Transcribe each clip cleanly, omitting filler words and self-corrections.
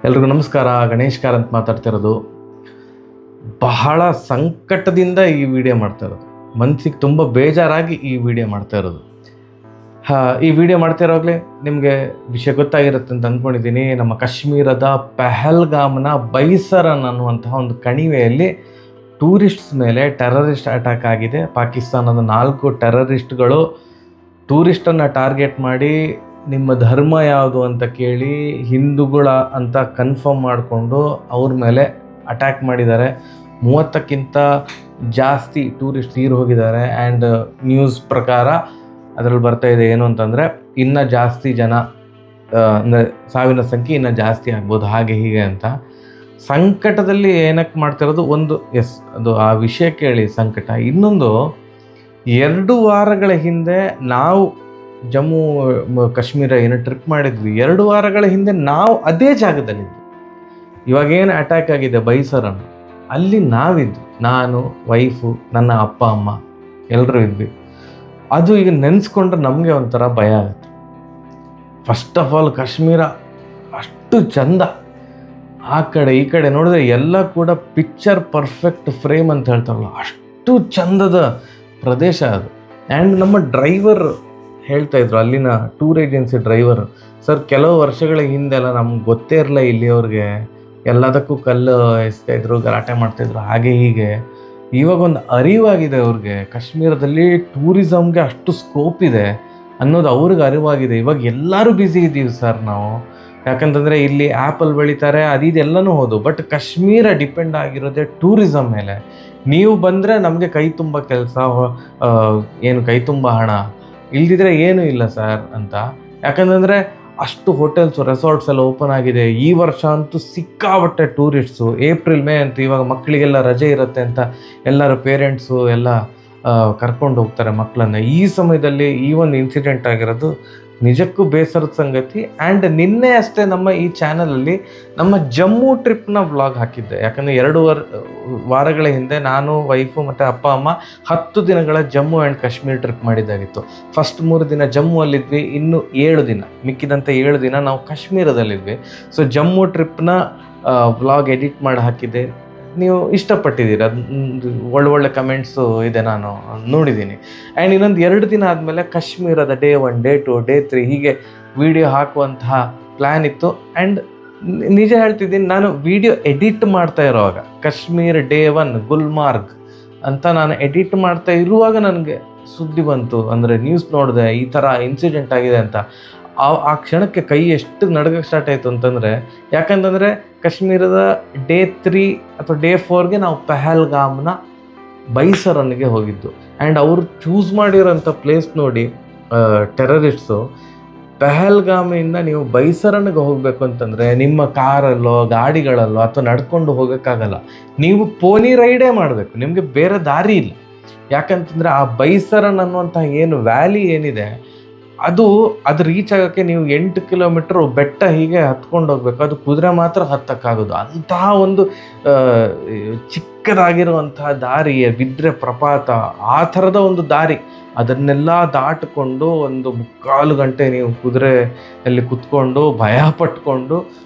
ಎಲ್ರಿಗೂ ನಮಸ್ಕಾರ. ಗಣೇಶ್ ಕಾರ್ ಅಂತ ಮಾತಾಡ್ತಿರೋದು. ಬಹಳ ಸಂಕಟದಿಂದ ಈ ವಿಡಿಯೋ ಮಾಡ್ತಾ ಇರೋದು. ಮನಸ್ಸಿಗೆ ತುಂಬ ಬೇಜಾರಾಗಿ ಈ ವಿಡಿಯೋ ಮಾಡ್ತಾ ಇರೋದು. ಈ ವಿಡಿಯೋ ಮಾಡ್ತಾ ಇರೋವಾಗಲೇ ನಿಮಗೆ ವಿಷಯ ಗೊತ್ತಾಗಿರುತ್ತೆ ಅಂತ ಅಂದ್ಕೊಂಡಿದ್ದೀನಿ. ನಮ್ಮ ಕಾಶ್ಮೀರದ ಪಹಲ್ಗಾಮ್ನ ಬೈಸರನ್ ಅನ್ನುವಂತಹ ಒಂದು ಕಣಿವೆಯಲ್ಲಿ ಟೂರಿಸ್ಟ್ಸ್ ಮೇಲೆ ಟೆರರಿಸ್ಟ್ ಅಟ್ಯಾಕ್ ಆಗಿದೆ. ಪಾಕಿಸ್ತಾನದ 4 ಟೆರರಿಸ್ಟ್ಗಳು ಟೂರಿಸ್ಟನ್ನು ಟಾರ್ಗೆಟ್ ಮಾಡಿ ನಿಮ್ಮ ಧರ್ಮ ಯಾವುದು ಅಂತ ಕೇಳಿ ಹಿಂದೂಗಳ ಅಂತ ಕನ್ಫರ್ಮ್ ಮಾಡಿಕೊಂಡು ಅವ್ರ ಮೇಲೆ ಅಟ್ಯಾಕ್ ಮಾಡಿದ್ದಾರೆ. 30ಕ್ಕಿಂತ ಜಾಸ್ತಿ ಟೂರಿಸ್ಟ್ ತೀರು ಹೋಗಿದ್ದಾರೆ. ಆ್ಯಂಡ್ ನ್ಯೂಸ್ ಪ್ರಕಾರ ಅದರಲ್ಲಿ ಬರ್ತಾ ಇದೆ ಏನು ಅಂತಂದರೆ ಇನ್ನೂ ಜಾಸ್ತಿ ಜನ ಅಂದರೆ ಸಾವಿನ ಸಂಖ್ಯೆ ಇನ್ನೂ ಜಾಸ್ತಿ ಆಗ್ಬೋದು, ಹಾಗೆ ಹೀಗೆ ಅಂತ. ಸಂಕಟದಲ್ಲಿ ಏನಕ್ಕೆ ಮಾಡ್ತಿರೋದು ಒಂದು ಅದು ಆ ವಿಷಯ ಕೇಳಿ ಸಂಕಟ. ಇನ್ನೊಂದು 2 ವಾರಗಳ ಹಿಂದೆ ನಾವು ಜಮ್ಮು ಕಾಶ್ಮೀರ ಏನು ಟ್ರಿಪ್ ಮಾಡಿದ್ವಿ, 2 ವಾರಗಳ ಹಿಂದೆ ನಾವು ಅದೇ ಜಾಗದಲ್ಲಿದ್ವಿ. ಇವಾಗೇನು ಅಟ್ಯಾಕ್ ಆಗಿದೆ ಬೈಸರನ್ನು, ಅಲ್ಲಿ ನಾವಿದ್ವಿ. ನಾನು, ವೈಫು, ನನ್ನ ಅಪ್ಪ ಅಮ್ಮ ಎಲ್ಲರೂ ಇದ್ವಿ. ಅದು ಈಗ ನೆನೆಸ್ಕೊಂಡ್ರೆ ನಮಗೆ ಒಂಥರ ಭಯ ಆಗುತ್ತೆ. ಫಸ್ಟ್ ಆಫ್ ಆಲ್ ಕಾಶ್ಮೀರ ಅಷ್ಟು ಚಂದ, ಆ ಕಡೆ ಈ ಕಡೆ ನೋಡಿದ್ರೆ ಎಲ್ಲ ಕೂಡ ಪಿಕ್ಚರ್ ಪರ್ಫೆಕ್ಟ್ ಫ್ರೇಮ್ ಅಂತ ಹೇಳ್ತಾರಲ್ಲ, ಅಷ್ಟು ಚಂದದ ಪ್ರದೇಶ ಅದು. ಆ್ಯಂಡ್ ನಮ್ಮ ಡ್ರೈವರ್ ಹೇಳ್ತಾಯಿದ್ರು, ಅಲ್ಲಿನ ಟೂರ್ ಏಜೆನ್ಸಿ ಡ್ರೈವರ್, ಸರ್ ಕೆಲವು ವರ್ಷಗಳ ಹಿಂದೆಲ್ಲ ನಮ್ಗೆ ಗೊತ್ತೇ ಇರಲ್ಲ ಇಲ್ಲಿಯವ್ರಿಗೆ, ಎಲ್ಲದಕ್ಕೂ ಕಲ್ಲು ಎಸ್ತಾಯಿದ್ರು, ಗಲಾಟೆ ಮಾಡ್ತಾಯಿದ್ರು, ಹಾಗೆ ಹೀಗೆ. ಇವಾಗ ಒಂದು ಅರಿವಾಗಿದೆ ಅವ್ರಿಗೆ, ಕಾಶ್ಮೀರದಲ್ಲಿ ಟೂರಿಸಮ್ಗೆ ಅಷ್ಟು ಸ್ಕೋಪ್ ಇದೆ ಅನ್ನೋದು ಅವ್ರಿಗೆ ಅರಿವಾಗಿದೆ. ಇವಾಗ ಎಲ್ಲರೂ ಬ್ಯುಸಿ ಇದ್ದೀವಿ ಸರ್ ನಾವು, ಯಾಕಂತಂದರೆ ಇಲ್ಲಿ ಆ್ಯಪಲ್ ಬೆಳೀತಾರೆ, ಅದೆಲ್ಲನೂ ಹೌದು, ಬಟ್ ಕಾಶ್ಮೀರ ಡಿಪೆಂಡ್ ಆಗಿರೋದೇ ಟೂರಿಸಮ್ ಮೇಲೆ. ನೀವು ಬಂದರೆ ನಮಗೆ ಕೈ ತುಂಬ ಕೆಲಸ, ಏನು ಕೈ ತುಂಬ ಹಣ, ಇಲ್ದಿದ್ರೆ ಏನೂ ಇಲ್ಲ ಸರ್ ಅಂತ. ಯಾಕಂತಂದರೆ ಅಷ್ಟು ಹೋಟೆಲ್ಸು ರೆಸಾರ್ಟ್ಸ್ ಎಲ್ಲ ಓಪನ್ ಆಗಿದೆ. ಈ ವರ್ಷ ಅಂತೂ ಸಿಕ್ಕಾಬಟ್ಟೆ ಟೂರಿಸ್ಟ್ಸು. ಏಪ್ರಿಲ್ ಮೇ ಅಂತೂ ಇವಾಗ ಮಕ್ಕಳಿಗೆಲ್ಲ ರಜೆ ಇರುತ್ತೆ ಅಂತ ಎಲ್ಲರ ಪೇರೆಂಟ್ಸು ಎಲ್ಲ ಕರ್ಕೊಂಡು ಹೋಗ್ತಾರೆ ಮಕ್ಕಳನ್ನು. ಈ ಸಮಯದಲ್ಲಿ ಈ ಒಂದು ಇನ್ಸಿಡೆಂಟ್ ಆಗಿರೋದು ನಿಜಕ್ಕೂ ಬೇಸರದ ಸಂಗತಿ. ಆ್ಯಂಡ್ ನಿನ್ನೆ ಅಷ್ಟೇ ನಮ್ಮ ಈ ಚಾನಲಲ್ಲಿ ನಮ್ಮ ಜಮ್ಮು ಟ್ರಿಪ್ನ ವ್ಲಾಗ್ ಹಾಕಿದ್ದೆ. ಯಾಕಂದರೆ 2 ವಾರಗಳ ಹಿಂದೆ ನಾನು, ವೈಫು ಮತ್ತು ಅಪ್ಪ ಅಮ್ಮ 10 ದಿನಗಳ ಜಮ್ಮು ಆ್ಯಂಡ್ ಕಾಶ್ಮೀರ್ ಟ್ರಿಪ್ ಮಾಡಿದ್ದಾಗಿತ್ತು. ಫಸ್ಟ್ 3 ದಿನ ಜಮ್ಮುವಲ್ಲಿದ್ವಿ, ಇನ್ನು 7 ದಿನ ಮಿಕ್ಕಿದಂಥ 7 ದಿನ ನಾವು ಕಾಶ್ಮೀರದಲ್ಲಿದ್ವಿ. ಸೊ ಜಮ್ಮು ಟ್ರಿಪ್ನ ವ್ಲಾಗ್ ಎಡಿಟ್ ಮಾಡಿ ಹಾಕಿದ್ದೆ. ನೀವು ಇಷ್ಟಪಟ್ಟಿದ್ದೀರ, ಒಳ್ಳೊಳ್ಳೆ ಕಮೆಂಟ್ಸು ಇದೆ, ನಾನು ನೋಡಿದ್ದೀನಿ. ಆ್ಯಂಡ್ ಇನ್ನೊಂದು 2 ದಿನ ಆದಮೇಲೆ ಕಾಶ್ಮೀರದ ಡೇ 1, ಡೇ 2, ಡೇ 3 ಹೀಗೆ ವಿಡಿಯೋ ಹಾಕುವಂತಹ ಪ್ಲ್ಯಾನ್ ಇತ್ತು. ಆ್ಯಂಡ್ ನಿಜ ಹೇಳ್ತಿದ್ದೀನಿ, ನಾನು ವಿಡಿಯೋ ಎಡಿಟ್ ಮಾಡ್ತಾ ಇರೋವಾಗ ಕಾಶ್ಮೀರ್ ಡೇ 1 ಗುಲ್ಮಾರ್ಗ್ ಅಂತ ನಾನು ಎಡಿಟ್ ಮಾಡ್ತಾ ಇರುವಾಗ ನನಗೆ ಸುದ್ದಿ ಬಂತು, ಅಂದರೆ ನ್ಯೂಸ್ ನೋಡಿದೆ ಈ ಥರ ಇನ್ಸಿಡೆಂಟ್ ಆಗಿದೆ ಅಂತ. ಆ ಕ್ಷಣಕ್ಕೆ ಕೈ ಎಷ್ಟು ನಡ್ಗಕ್ಕೆ ಸ್ಟಾರ್ಟ್ ಆಯಿತು ಅಂತಂದರೆ, ಯಾಕಂತಂದರೆ ಕಾಶ್ಮೀರದ ಡೇ 3 ಅಥವಾ ಡೇ 4ಗೆ ನಾವು ಪಹಲ್ಗಾಮ್ನ ಬೈಸರನ್ಗೆ ಹೋಗಿದ್ದು. ಆ್ಯಂಡ್ ಅವರು ಚೂಸ್ ಮಾಡಿರೋಂಥ ಪ್ಲೇಸ್ ನೋಡಿ ಟೆರರಿಸ್ಟು, ಪಹಲ್ಗಾಮಿಂದ ನೀವು ಬೈಸರನ್ಗೆ ಹೋಗಬೇಕು ಅಂತಂದರೆ ನಿಮ್ಮ ಕಾರಲ್ಲೋ ಗಾಡಿಗಳಲ್ಲೋ ಅಥವಾ ನಡ್ಕೊಂಡು ಹೋಗೋಕ್ಕಾಗಲ್ಲ, ನೀವು ಪೋನಿ ರೈಡೇ ಮಾಡಬೇಕು, ನಿಮಗೆ ಬೇರೆ ದಾರಿ ಇಲ್ಲ. ಯಾಕಂತಂದರೆ ಆ ಬೈಸರನ್ ಅನ್ನುವಂಥ ಏನು ವ್ಯಾಲಿ ಏನಿದೆ ಅದು ರೀಚ್ ಆಗೋಕ್ಕೆ ನೀವು 8 ಕಿಲೋಮೀಟ್ರು ಬೆಟ್ಟ ಹೀಗೆ ಹತ್ಕೊಂಡು ಹೋಗ್ಬೇಕು. ಅದು ಕುದುರೆ ಮಾತ್ರ ಹತ್ತಕ್ಕಾಗೋದು. ಅಂತಹ ಒಂದು ಚಿಕ್ಕದಾಗಿರುವಂತಹ ದಾರಿ, ಬಿದ್ದರೆ ಪ್ರಪಾತ, ಆ ಥರದ ಒಂದು ದಾರಿ. ಅದನ್ನೆಲ್ಲ ದಾಟಿಕೊಂಡು 1.25 ಗಂಟೆ ನೀವು ಕುದುರೆಯಲ್ಲಿ ಕುತ್ಕೊಂಡು ಭಯ ಪಟ್ಕೊಂಡು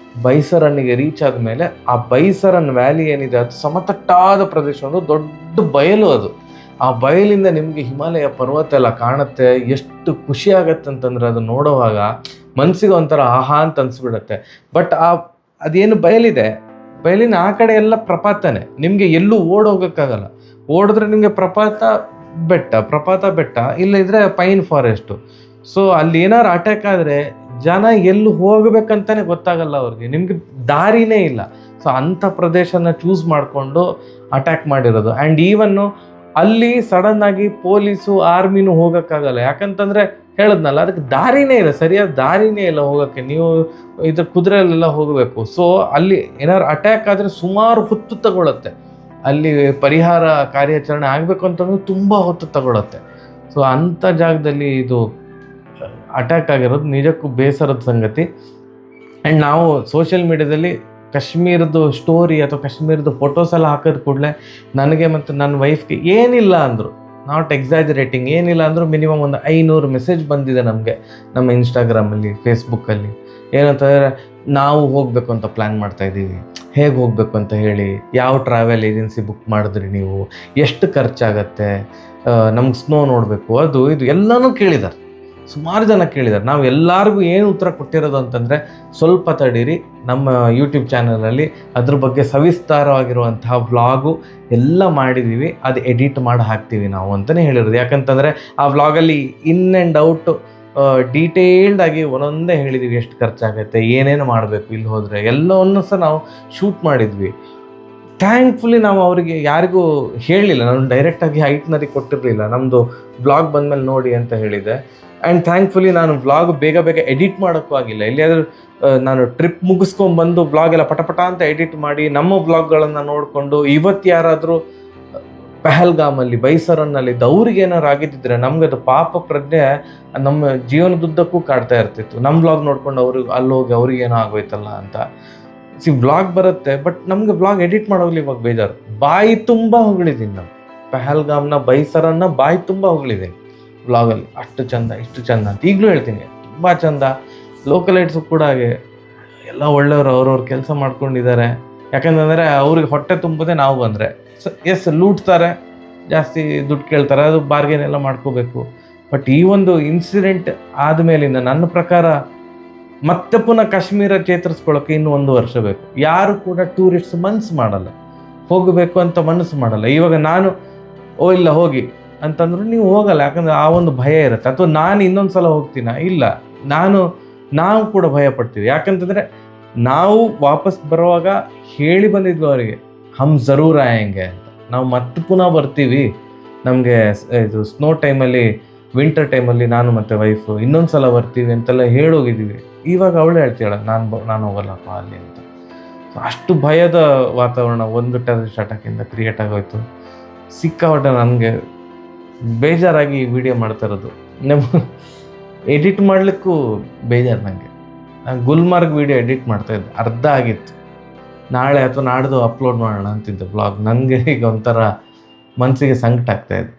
ಬೈಸರನ್ನಿಗೆ ರೀಚ್ ಆದಮೇಲೆ, ಆ ಬೈಸರನ್ ವ್ಯಾಲಿ ಏನಿದೆ ಅದು ಸಮತಟ್ಟಾದ ಪ್ರದೇಶ, ಒಂದು ದೊಡ್ಡ ಬಯಲು ಅದು. ಆ ಬಯಲಿಂದ ನಿಮಗೆ ಹಿಮಾಲಯ ಪರ್ವತ ಎಲ್ಲ ಕಾಣುತ್ತೆ. ಎಷ್ಟು ಖುಷಿ ಆಗತ್ತೆ ಅಂತಂದರೆ ಅದು ನೋಡುವಾಗ ಮನಸ್ಸಿಗೆ ಒಂಥರ ಆಹಾ ಅಂತ ಅನಿಸ್ಬಿಡತ್ತೆ. ಬಟ್ ಅದೇನು ಬಯಲಿದೆ, ಬಯಲಿನ ಆ ಕಡೆ ಎಲ್ಲ ಪ್ರಪಾತನೇ, ನಿಮಗೆ ಎಲ್ಲೂ ಓಡೋಗೋಕ್ಕಾಗಲ್ಲ. ಓಡಿದ್ರೆ ನಿಮಗೆ ಪ್ರಪಾತ ಬೆಟ್ಟ, ಇಲ್ಲದಿದ್ದರೆ ಪೈನ್ ಫಾರೆಸ್ಟು. ಸೊ ಅಲ್ಲಿ ಏನಾರು ಅಟ್ಯಾಕ್ ಆದರೆ ಜನ ಎಲ್ಲೂ ಹೋಗ್ಬೇಕಂತಲೇ ಗೊತ್ತಾಗಲ್ಲ ಅವ್ರಿಗೆ, ನಿಮಗೆ ದಾರಿನೇ ಇಲ್ಲ. ಸೊ ಅಂಥ ಪ್ರದೇಶನ ಚೂಸ್ ಮಾಡಿಕೊಂಡು ಅಟ್ಯಾಕ್ ಮಾಡಿರೋದು. ಆ್ಯಂಡ್ ಈವನ್ನು ಅಲ್ಲಿ ಸಡನ್ನಾಗಿ ಪೊಲೀಸು ಆರ್ಮಿನೂ ಹೋಗೋಕ್ಕಾಗಲ್ಲ. ಯಾಕಂತಂದರೆ ಹೇಳಿದ್ನಲ್ಲ, ಅದಕ್ಕೆ ದಾರಿನೇ ಇಲ್ಲ, ಸರಿಯಾದ ದಾರಿನೇ ಇಲ್ಲ ಹೋಗೋಕ್ಕೆ. ನೀವು ಇದ್ರ ಕುದುರೆಯಲ್ಲೆಲ್ಲ ಹೋಗಬೇಕು. ಸೊ ಅಲ್ಲಿ ಏನಾದ್ರು ಅಟ್ಯಾಕ್ ಆದರೆ ಸುಮಾರು ಹೊತ್ತು ತಗೊಳುತ್ತೆ. ಅಲ್ಲಿ ಪರಿಹಾರ ಕಾರ್ಯಾಚರಣೆ ಆಗಬೇಕು ಅಂತಂದ್ರೆ ತುಂಬ ಹೊತ್ತು ತಗೊಳುತ್ತೆ. ಸೊ ಅಂಥ ಜಾಗದಲ್ಲಿ ಇದು ಅಟ್ಯಾಕ್ ಆಗಿರೋದು ನಿಜಕ್ಕೂ ಬೇಸರದ ಸಂಗತಿ. ಆ್ಯಂಡ್ ನಾವು ಸೋಷಿಯಲ್ ಮೀಡ್ಯಾದಲ್ಲಿ ಕಾಶ್ಮೀರದ ಸ್ಟೋರಿ ಅಥವಾ ಕಾಶ್ಮೀರದ ಫೋಟೋಸ್ ಎಲ್ಲ ಹಾಕಿದ ಕೂಡಲೇ ನನಗೆ ಮತ್ತು ನನ್ನ ವೈಫ್ಗೆ ಏನಿಲ್ಲ ಅಂದರು, ನಾಟ್ ಎಕ್ಸಾಜರೇಟಿಂಗ್, ಏನಿಲ್ಲ ಅಂದರೂ ಮಿನಿಮಮ್ ಒಂದು 500 ಮೆಸೇಜ್ ಬಂದಿದೆ ನಮಗೆ ನಮ್ಮ ಇನ್ಸ್ಟಾಗ್ರಾಮಲ್ಲಿ, ಫೇಸ್ಬುಕ್ಕಲ್ಲಿ. ಏನಂತಂದರೆ ನಾವು ಹೋಗಬೇಕು ಅಂತ ಪ್ಲ್ಯಾನ್ ಮಾಡ್ತಾ ಇದ್ದೀವಿ, ಹೇಗೆ ಹೋಗಬೇಕು ಅಂತ ಹೇಳಿ, ಯಾವ ಟ್ರಾವೆಲ್ ಏಜೆನ್ಸಿ ಬುಕ್ ಮಾಡಿದ್ರಿ ನೀವು, ಎಷ್ಟು ಖರ್ಚಾಗತ್ತೆ, ನಮ್ಗೆ ಸ್ನೋ ನೋಡಬೇಕು, ಅದು ಇದು ಎಲ್ಲನೂ ಕೇಳಿದ್ದಾರೆ. ಸುಮಾರು ಜನ ಕೇಳಿದ್ದಾರೆ. ನಾವು ಎಲ್ಲರಿಗೂ ಏನು ಉತ್ತರ ಕೊಟ್ಟಿರೋದು ಅಂತಂದರೆ, ಸ್ವಲ್ಪ ತಡೀರಿ, ನಮ್ಮ ಯೂಟ್ಯೂಬ್ ಚಾನಲಲ್ಲಿ ಅದ್ರ ಬಗ್ಗೆ ಸವಿಸ್ತಾರವಾಗಿರುವಂತಹ ವ್ಲಾಗು ಎಲ್ಲ ಮಾಡಿದ್ದೀವಿ, ಅದು ಎಡಿಟ್ ಮಾಡಿ ಹಾಕ್ತೀವಿ ನಾವು ಅಂತಲೇ ಹೇಳಿರೋದು. ಯಾಕಂತಂದರೆ ಆ ವ್ಲಾಗಲ್ಲಿ ಇನ್ ಆ್ಯಂಡ್ ಔಟ್ ಡೀಟೇಲ್ಡಾಗಿ ಒಂದೊಂದೇ ಹೇಳಿದ್ದೀವಿ, ಎಷ್ಟು ಖರ್ಚಾಗತ್ತೆ, ಏನೇನು ಮಾಡಬೇಕು ಇಲ್ಲಿ ಹೋದರೆ, ಎಲ್ಲವನ್ನು ಸಹ ನಾವು ಶೂಟ್ ಮಾಡಿದ್ವಿ. ಥ್ಯಾಂಕ್ಫುಲಿ ನಾವು ಅವರಿಗೆ ಯಾರಿಗೂ ಹೇಳಲಿಲ್ಲ, ನಾನು ಡೈರೆಕ್ಟಾಗಿ ಐಟ್ನರಿಗೆ ಕೊಟ್ಟಿರಲಿಲ್ಲ, ನಮ್ಮದು ವ್ಲಾಗ್ ಬಂದಮೇಲೆ ನೋಡಿ ಅಂತ ಹೇಳಿದೆ. ಆ್ಯಂಡ್ ಥ್ಯಾಂಕ್ಫುಲಿ ನಾನು ವ್ಲಾಗ್ ಬೇಗ ಬೇಗ ಎಡಿಟ್ ಮಾಡೋಕ್ಕೂ ಆಗಿಲ್ಲ. ಎಲ್ಲಿಯಾದರೂ ನಾನು ಟ್ರಿಪ್ ಮುಗಿಸ್ಕೊಂಡ್ಬಂದು ವ್ಲಾಗ್ ಎಲ್ಲ ಪಟಪಟ ಅಂತ ಎಡಿಟ್ ಮಾಡಿ ನಮ್ಮ ವ್ಲಾಗ್ಗಳನ್ನು ನೋಡಿಕೊಂಡು ಇವತ್ತು ಯಾರಾದರೂ ಪಹಲ್ಗಾಮಲ್ಲಿ, ಬೈಸರನ್ನಲ್ಲಿದ್ದು ಅವ್ರಿಗೆ ಏನಾರು ಆಗಿದ್ದಿದ್ರೆ ನಮ್ಗೆ ಅದು ಪಾಪ ಪ್ರಜ್ಞೆ ನಮ್ಮ ಜೀವನದುದ್ದಕ್ಕೂ ಕಾಡ್ತಾ ಇರ್ತಿತ್ತು. ನಮ್ಮ ವ್ಲಾಗ್ ನೋಡ್ಕೊಂಡು ಅಲ್ಲಿ ಹೋಗಿ ಅವ್ರಿಗೇನೋ ಆಗೋಯ್ತಲ್ಲ ಅಂತ. ವ್ಲಾಗ್ ಬರುತ್ತೆ, ಬಟ್ ನಮ್ಗೆ ವ್ಲಾಗ್ ಎಡಿಟ್ ಮಾಡೋಗ್ಲಿ ಇವಾಗ ಬೇಜಾರು. ಬಾಯಿ ತುಂಬ ಹೊಗಳಿದ್ದೀನಿ ನಾನು ಪಹಲ್ಗಾಮ್ನ, ಬೈಸರನ್ನ ಬಾಯಿ ತುಂಬ ಹೊಗಳಿದ್ದೀನಿ ವ್ಲಾಗಲ್ಲಿ. ಅಷ್ಟು ಚಂದ, ಇಷ್ಟು ಚಂದ ಅಂತ ಈಗಲೂ ಹೇಳ್ತೀನಿ, ತುಂಬ ಚಂದ. ಲೋಕಲೈಟ್ಸು ಕೂಡ ಹಾಗೆ ಎಲ್ಲ ಒಳ್ಳೆಯವರು, ಅವ್ರವ್ರ ಕೆಲಸ ಮಾಡ್ಕೊಂಡಿದ್ದಾರೆ. ಯಾಕಂತಂದರೆ ಅವ್ರಿಗೆ ಹೊಟ್ಟೆ ತುಂಬೋದೇ ನಾವು ಬಂದರೆ. ಎಸ್, ಲೂಟ್ತಾರೆ, ಜಾಸ್ತಿ ದುಡ್ಡು ಕೇಳ್ತಾರೆ, ಅದು ಬಾರ್ಗೇನ್ ಎಲ್ಲ ಮಾಡ್ಕೋಬೇಕು. ಬಟ್ ಈ ಒಂದು ಇನ್ಸಿಡೆಂಟ್ ಆದಮೇಲಿಂದ ನನ್ನ ಪ್ರಕಾರ ಮತ್ತೆ ಪುನಃ ಕಾಶ್ಮೀರ ಚೇತರಿಸ್ಕೊಳ್ಳೋಕೆ ಇನ್ನೂ 1 ವರ್ಷ ಬೇಕು. ಯಾರು ಕೂಡ ಟೂರಿಸ್ಟ್ಸ್ ಮನಸ್ಸು ಮಾಡಲ್ಲ, ಹೋಗಬೇಕು ಅಂತ ಮನಸ್ಸು ಮಾಡಲ್ಲ. ಇವಾಗ ನಾನು ಇಲ್ಲ ಹೋಗಿ ಅಂತಂದ್ರು ನೀವು ಹೋಗಲ್ಲ, ಯಾಕಂದರೆ ಆ ಒಂದು ಭಯ ಇರುತ್ತೆ. ಅಥವಾ ನಾನು ಇನ್ನೊಂದು ಸಲ ಹೋಗ್ತೀನ, ಇಲ್ಲ ನಾವು ಕೂಡ ಭಯ ಪಡ್ತೀವಿ. ಯಾಕಂತಂದರೆ ನಾವು ವಾಪಸ್ ಬರುವಾಗ ಹೇಳಿ ಬಂದಿದ್ವಿ ಅವರಿಗೆ, ಹಮ್ ಜರೂರ್ ಆಯಂಗೆ ಅಂತ, ನಾವು ಮತ್ತೆ ಪುನಃ ಬರ್ತೀವಿ, ನಮಗೆ ಇದು ಸ್ನೋ ಟೈಮಲ್ಲಿ, ವಿಂಟರ್ ಟೈಮಲ್ಲಿ ನಾನು ಮತ್ತು ವೈಫು ಇನ್ನೊಂದು ಸಲ ಬರ್ತೀವಿ ಅಂತೆಲ್ಲ ಹೇಳೋಗಿದ್ದೀವಿ. ಇವಾಗ ಅವಳು ಹೇಳ್ತಾಳೆ, ನಾನು ಹೋಗಲ್ಲಪ್ಪ ಅಲ್ಲಿ ಅಂತ. ಅಷ್ಟು ಭಯದ ವಾತಾವರಣ ಒಂದು ಟೆರರಿಸ್ಟ್ ಅಟ್ಯಾಕಿಂದ ಕ್ರಿಯೇಟ್ ಆಗೋಯ್ತು. ಸಿಕ್ಕಾಪಟ್ಟೆ ನನಗೆ ಬೇಜಾರಾಗಿ ವಿಡಿಯೋ ಮಾಡ್ತಾ ಇರೋದು. ಎಡಿಟ್ ಮಾಡಲಿಕ್ಕೂ ಬೇಜಾರು ನನಗೆ. ನಾನು ಗುಲ್ಮಾರ್ಗ್ ವಿಡಿಯೋ ಎಡಿಟ್ ಮಾಡ್ತಾಯಿದ್ದೆ, ಅರ್ಧ ಆಗಿತ್ತು. ನಾಳೆ ಅಥವಾ ನಾಡ್ದು ಅಪ್ಲೋಡ್ ಮಾಡೋಣ ಅಂತಿದ್ದೆ ಬ್ಲಾಗ್. ನನಗೆ ಈಗ ಒಂಥರ ಮನಸ್ಸಿಗೆ ಸಂಕಟ ಆಗ್ತಾಯಿದೆ.